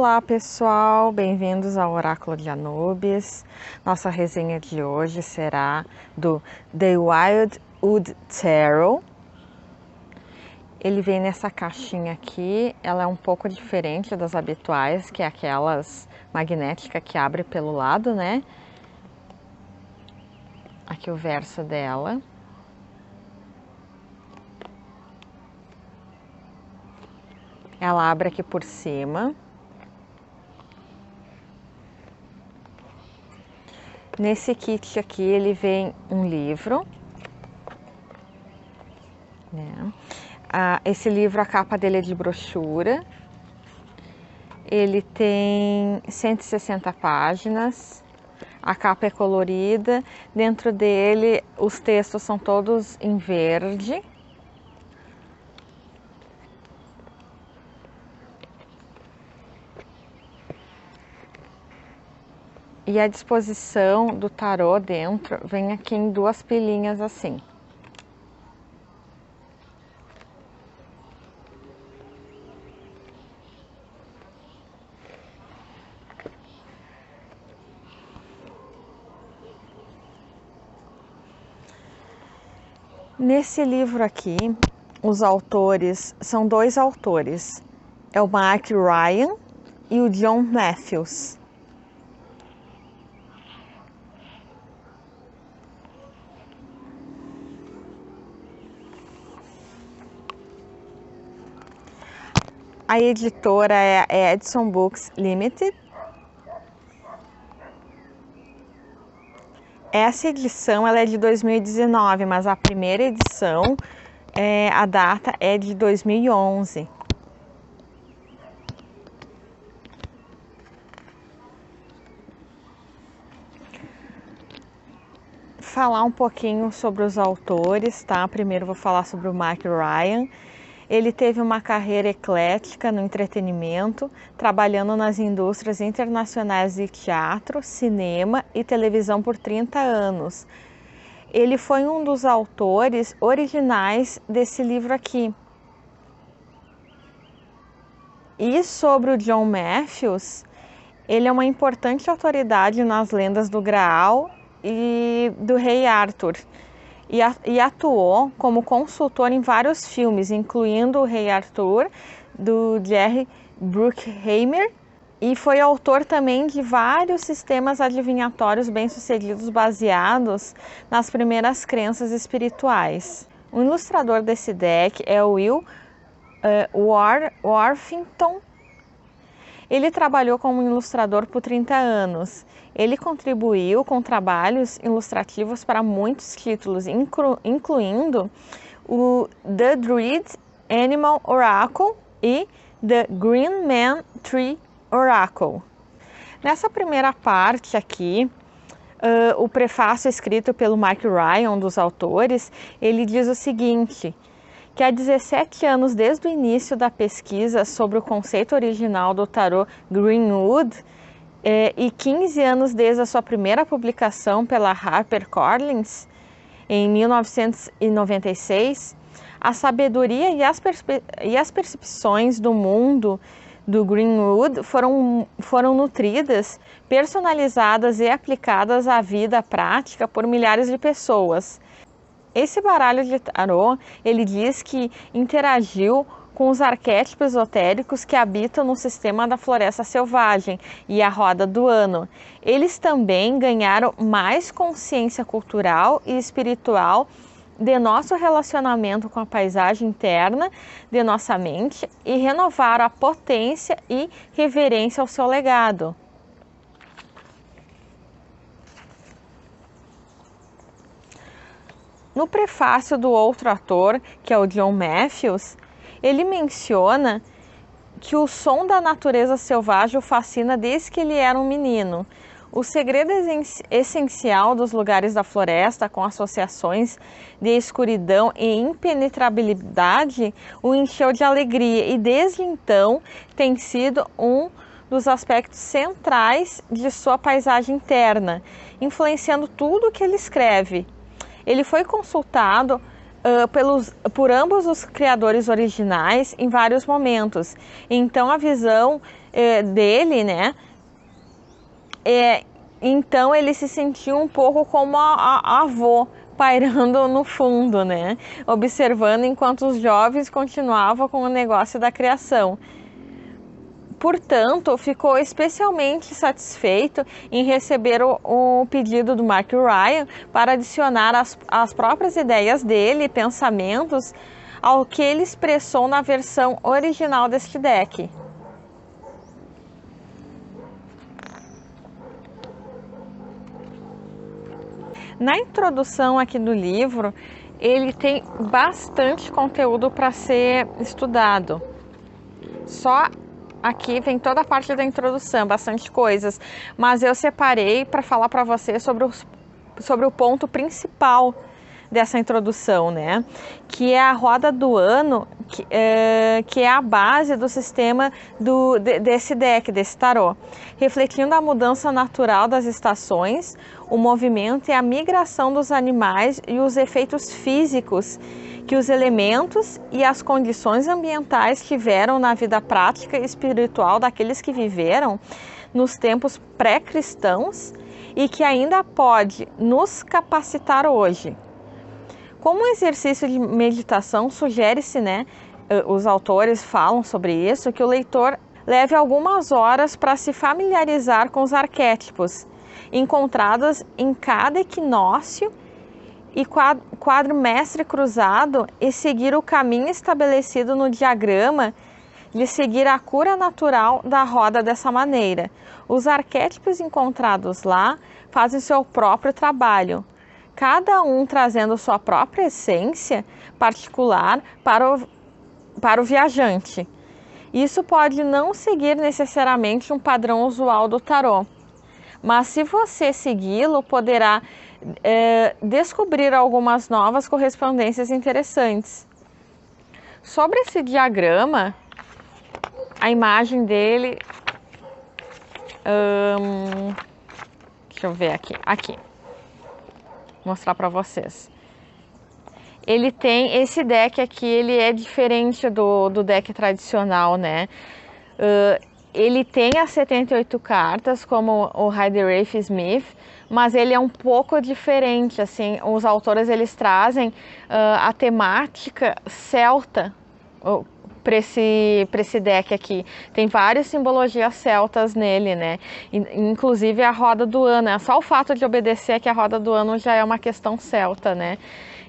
Olá pessoal, bem-vindos ao Oráculo de Anubis. Nossa resenha de hoje será do The Wildwood Tarot. Ele vem nessa caixinha aqui, ela é um pouco diferente das habituais, que é aquelas magnéticas que abre pelo lado, né? Aqui o verso dela. Ela abre aqui por cima. Nesse kit aqui ele vem um livro, né? Esse livro, a capa dele é de brochura. Ele tem 160 páginas. A capa é colorida. Dentro dele os textos são todos em verde. E a disposição do tarô dentro vem aqui em duas pilhinhas assim. Nesse livro aqui, os autores são dois autores. É o Mark Ryan e o John Matthews. A editora é a Edison Books Limited. Essa edição ela é de 2019, mas a primeira edição, a data é de 2011. Falar um pouquinho sobre os autores, tá? Primeiro vou falar sobre o Mark Ryan. Ele teve uma carreira eclética no entretenimento, trabalhando nas indústrias internacionais de teatro, cinema e televisão por 30 anos. Ele foi um dos autores originais desse livro aqui. E sobre o John Matthews, ele é uma importante autoridade nas lendas do Graal e do Rei Arthur. E atuou como consultor em vários filmes, incluindo O Rei Arthur, do Jerry Bruckheimer, e foi autor também de vários sistemas adivinhatórios bem-sucedidos baseados nas primeiras crenças espirituais. O ilustrador desse deck é o Will Worthington. Ele trabalhou como ilustrador por 30 anos. Ele contribuiu com trabalhos ilustrativos para muitos títulos, incluindo o The Druid Animal Oracle e The Green Man Tree Oracle. Nessa primeira parte aqui, o prefácio escrito pelo Mark Ryan, um dos autores, ele diz o seguinte: que há 17 anos desde o início da pesquisa sobre o conceito original do tarô Greenwood e 15 anos desde a sua primeira publicação pela HarperCollins em 1996, a sabedoria e as percepções do mundo do Greenwood foram nutridas, personalizadas e aplicadas à vida prática por milhares de pessoas. Esse baralho de tarô, ele diz que interagiu com os arquétipos esotéricos que habitam no sistema da floresta selvagem e a roda do ano. Eles também ganharam mais consciência cultural e espiritual de nosso relacionamento com a paisagem interna de nossa mente e renovaram a potência e reverência ao seu legado. No prefácio do outro ator, que é o John Matthews, ele menciona que o som da natureza selvagem o fascina desde que ele era um menino. O segredo essencial dos lugares da floresta, com associações de escuridão e impenetrabilidade, o encheu de alegria e desde então tem sido um dos aspectos centrais de sua paisagem interna, influenciando tudo o que ele escreve. Ele foi consultado por ambos os criadores originais em vários momentos. Então a visão dele, né? Então ele se sentiu um pouco como a avó, pairando no fundo, né? Observando enquanto os jovens continuavam com o negócio da criação. Portanto, ficou especialmente satisfeito em receber o pedido do Mark Ryan para adicionar as próprias ideias dele, pensamentos, ao que ele expressou na versão original deste deck. Na introdução aqui do livro, ele tem bastante conteúdo para ser estudado. Só aqui vem toda a parte da introdução, bastante coisas, mas eu separei para falar para você sobre o ponto principal dessa introdução, né? Que é a roda do ano, que é a base do sistema desse deck, desse tarô, refletindo a mudança natural das estações, o movimento e a migração dos animais e os efeitos físicos que os elementos e as condições ambientais tiveram na vida prática e espiritual daqueles que viveram nos tempos pré-cristãos e que ainda pode nos capacitar hoje. Como um exercício de meditação, sugere-se, né, os autores falam sobre isso, que o leitor leve algumas horas para se familiarizar com os arquétipos encontrados em cada equinócio e quadro mestre cruzado e seguir o caminho estabelecido no diagrama de seguir a cura natural da roda dessa maneira. Os arquétipos encontrados lá fazem seu próprio trabalho, cada um trazendo sua própria essência particular para o viajante. Isso pode não seguir necessariamente um padrão usual do tarô, mas se você segui-lo, poderá descobrir algumas novas correspondências interessantes. Sobre esse diagrama, a imagem dele, deixa eu ver aqui, vou mostrar para vocês. Ele tem esse deck aqui, ele é diferente do deck tradicional, né? Ele tem as 78 cartas, como o Rider-Waite Smith, mas ele é um pouco diferente, assim, os autores eles trazem a temática celta para esse deck aqui. Tem várias simbologias celtas nele, né? Inclusive a roda do ano, só o fato de obedecer que a roda do ano já é uma questão celta, né?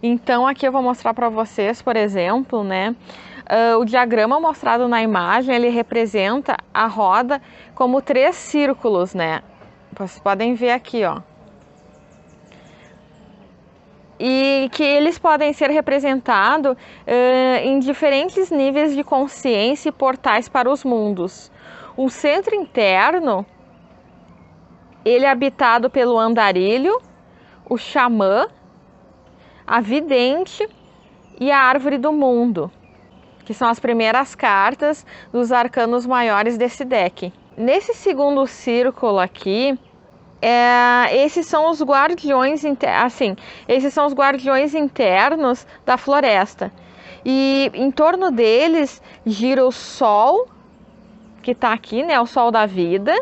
Então aqui eu vou mostrar para vocês, por exemplo, né? O diagrama mostrado na imagem, ele representa a roda como 3 círculos, né? Vocês podem ver aqui, ó. E que eles podem ser representados em diferentes níveis de consciência e portais para os mundos. O centro interno, ele é habitado pelo andarilho, o xamã, a vidente e a árvore do mundo, que são as primeiras cartas dos arcanos maiores desse deck. Nesse segundo círculo aqui, esses são os guardiões, esses são os guardiões internos da floresta. E em torno deles gira o sol, que está aqui, né, o sol da vida,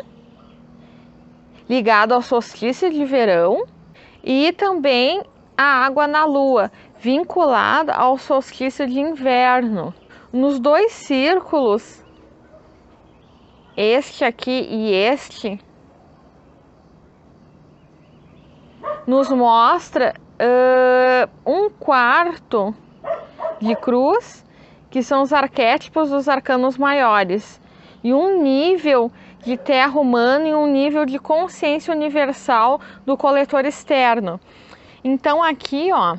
ligado ao solstício de verão, e também a água na lua, vinculada ao solstício de inverno. Nos 2 círculos, este aqui e este, nos mostra 1/4 de cruz, que são os arquétipos dos arcanos maiores, e um nível de terra humana e um nível de consciência universal do coletor externo. Então aqui, ó,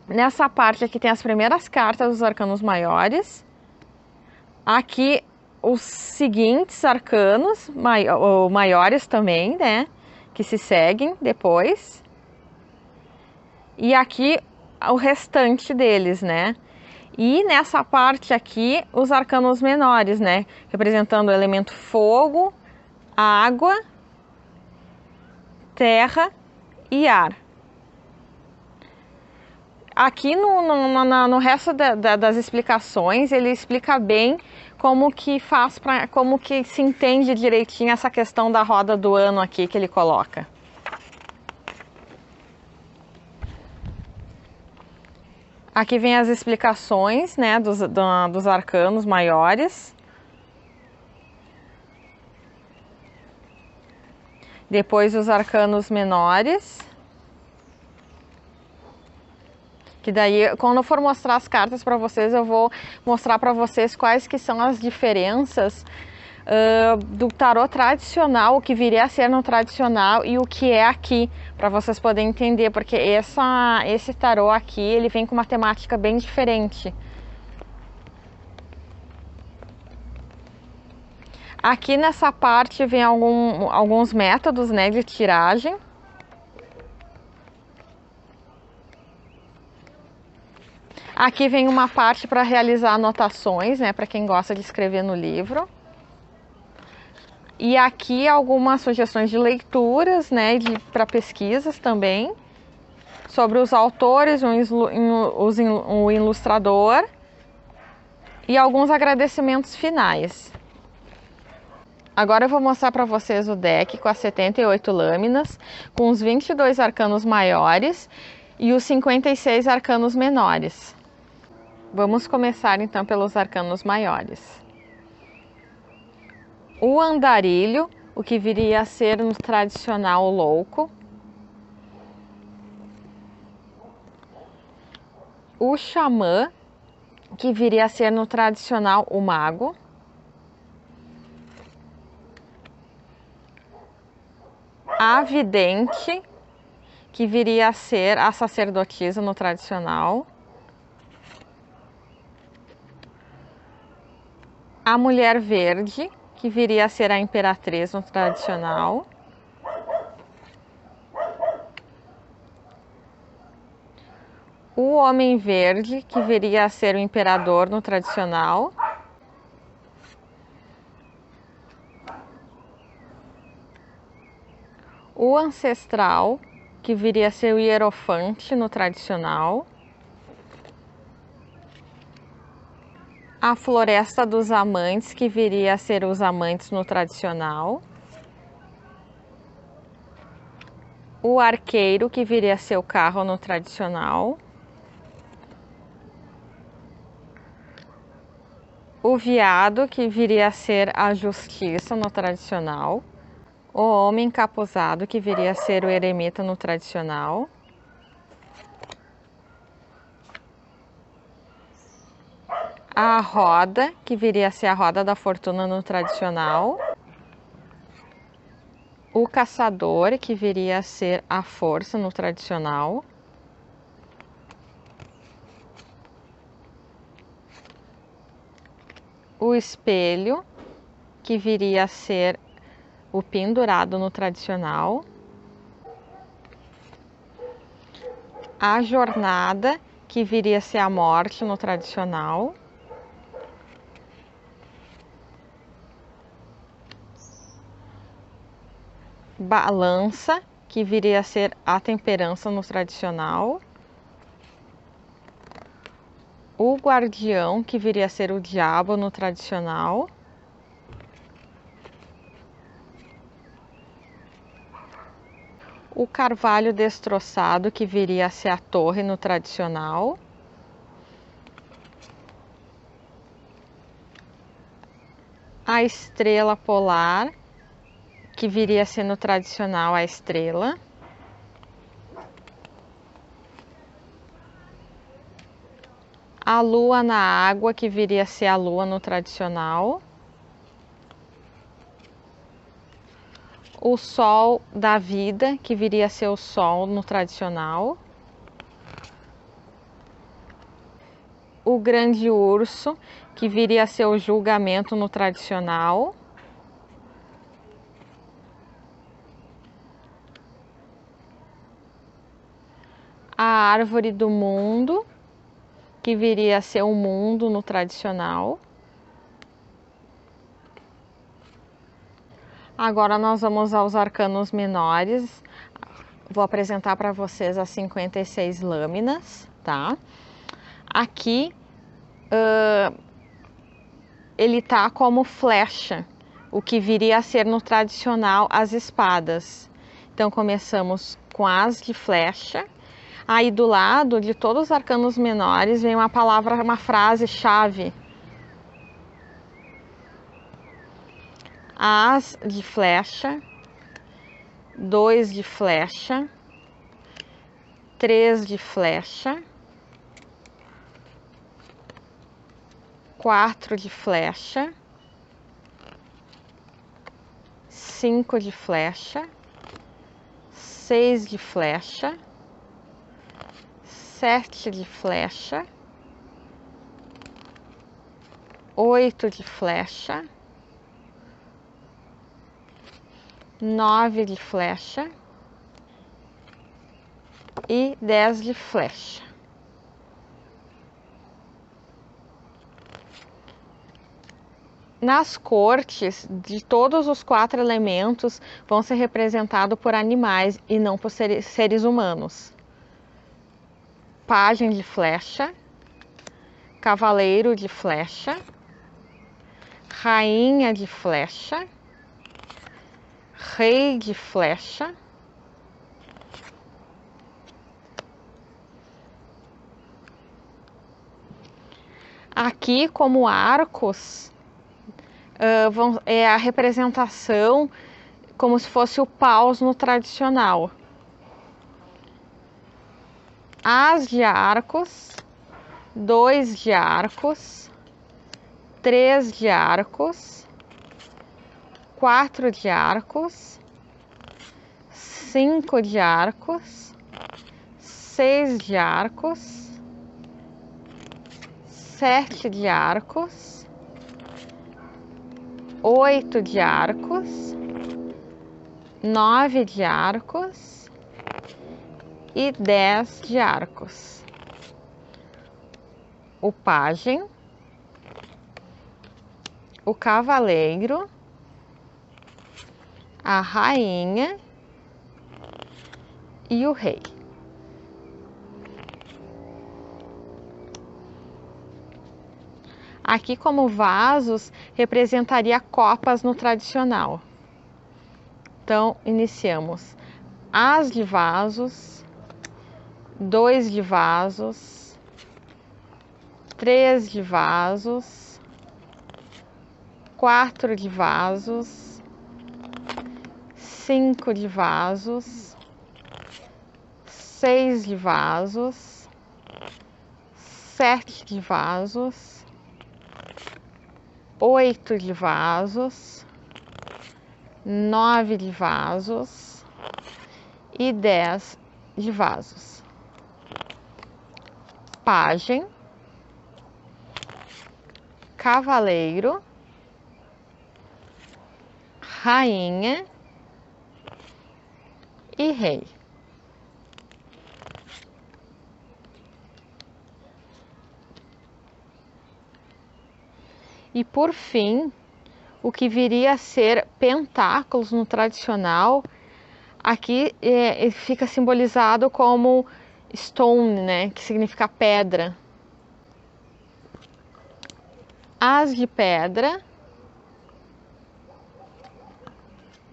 nessa parte aqui tem as primeiras cartas dos arcanos maiores, aqui os seguintes arcanos maiores também, né, que se seguem depois, e aqui o restante deles, né? E nessa parte aqui os arcanos menores, né, representando o elemento fogo, água, terra e ar. Aqui no resto das explicações, ele explica bem como que como que se entende direitinho essa questão da roda do ano aqui que ele coloca. Aqui vem as explicações, né, dos arcanos maiores. Depois os arcanos menores. Que daí, quando eu for mostrar as cartas para vocês, eu vou mostrar para vocês quais que são as diferenças do tarô tradicional, o que viria a ser no tradicional e o que é aqui, para vocês poderem entender, porque esse tarô aqui, ele vem com uma temática bem diferente. Aqui nessa parte vem alguns métodos, né, de tiragem. Aqui vem uma parte para realizar anotações, né, para quem gosta de escrever no livro. E aqui algumas sugestões de leituras, né, para pesquisas também, sobre os autores, o ilustrador e alguns agradecimentos finais. Agora eu vou mostrar para vocês o deck com as 78 lâminas, com os 22 arcanos maiores e os 56 arcanos menores. Vamos começar então pelos arcanos maiores. O andarilho, o que viria a ser no tradicional louco. O xamã, que viria a ser no tradicional o mago. A vidente, que viria a ser a sacerdotisa no tradicional. A mulher verde, que viria a ser a imperatriz no tradicional. O homem verde, que viria a ser o imperador no tradicional. O ancestral, que viria a ser o hierofante no tradicional. A floresta dos amantes, que viria a ser os amantes no tradicional. O arqueiro, que viria a ser o carro no tradicional. O veado, que viria a ser a justiça no tradicional. O homem encapuzado, que viria a ser o eremita no tradicional. A roda, que viria a ser a roda da fortuna no tradicional. O caçador, que viria a ser a força no tradicional. O espelho, que viria a ser o pendurado no tradicional. A jornada, que viria a ser a morte no tradicional. Balança, que viria a ser a temperança no tradicional. O guardião, que viria a ser o diabo no tradicional. O carvalho destroçado, que viria a ser a torre no tradicional. A estrela polar, que viria a ser no tradicional a estrela. A lua na água, que viria a ser a lua no tradicional. O sol da vida, que viria a ser o sol no tradicional. O grande urso, que viria a ser o julgamento no tradicional. A árvore do mundo, que viria a ser o mundo no tradicional. Agora nós vamos aos arcanos menores. Vou apresentar para vocês as 56 lâminas. tá? Aqui ele tá como flecha, o que viria a ser no tradicional as espadas. Então começamos com as de flecha. Aí do lado de todos os arcanos menores vem uma palavra, uma frase-chave. As de flecha, 2 de flecha, 3 de flecha, 4 de flecha, 5 de flecha, 6 de flecha, 7 de flecha, 8 de flecha, 9 de flecha e 10 de flecha. Nas cortes, de todos os 4 elementos vão ser representados por animais e não por seres humanos. Pajem de flecha, cavaleiro de flecha, rainha de flecha, rei de flecha, aqui como arcos é a representação como se fosse o paus no tradicional. As de arcos, 2 de arcos, 3 de arcos, 4 de arcos, 5 de arcos, 6 de arcos, 7 de arcos, 8 de arcos, 9 de arcos e 10 de arcos. O pajem, o cavaleiro, a rainha e o rei. Aqui como vasos representaria copas no tradicional. Então iniciamos as de vasos, 2 de vasos, 3 de vasos, 4 de vasos, 5 de vasos, 6 de vasos, 7 de vasos, 8 de vasos, 9 de vasos e 10 de vasos. Pajem, cavaleiro, rainha e rei. E por fim, o que viria a ser pentáculos no tradicional, aqui fica simbolizado como stone, né, que significa pedra. As de pedra,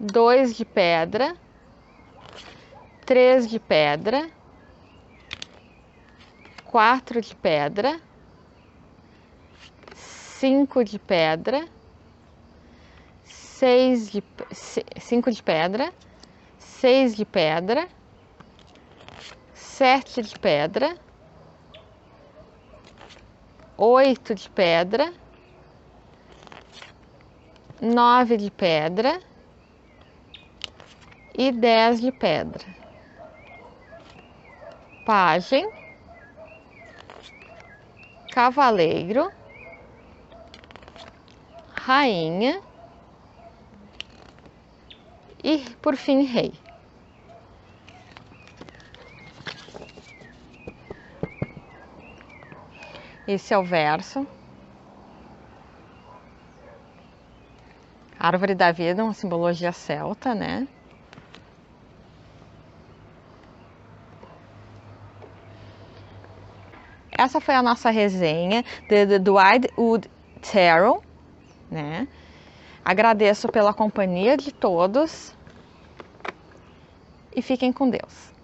2 de pedra, 3 de pedra, 4 de pedra, 5 de pedra, 5 de pedra, 6 de pedra, 7 de pedra, 8 de pedra, 9 de pedra e 10 de pedra. Pajem, cavaleiro, rainha e, por fim, rei. Esse é o verso. Árvore da vida, uma simbologia celta, né? Essa foi a nossa resenha de Dwight Wood Tarot, né? Agradeço pela companhia de todos e fiquem com Deus.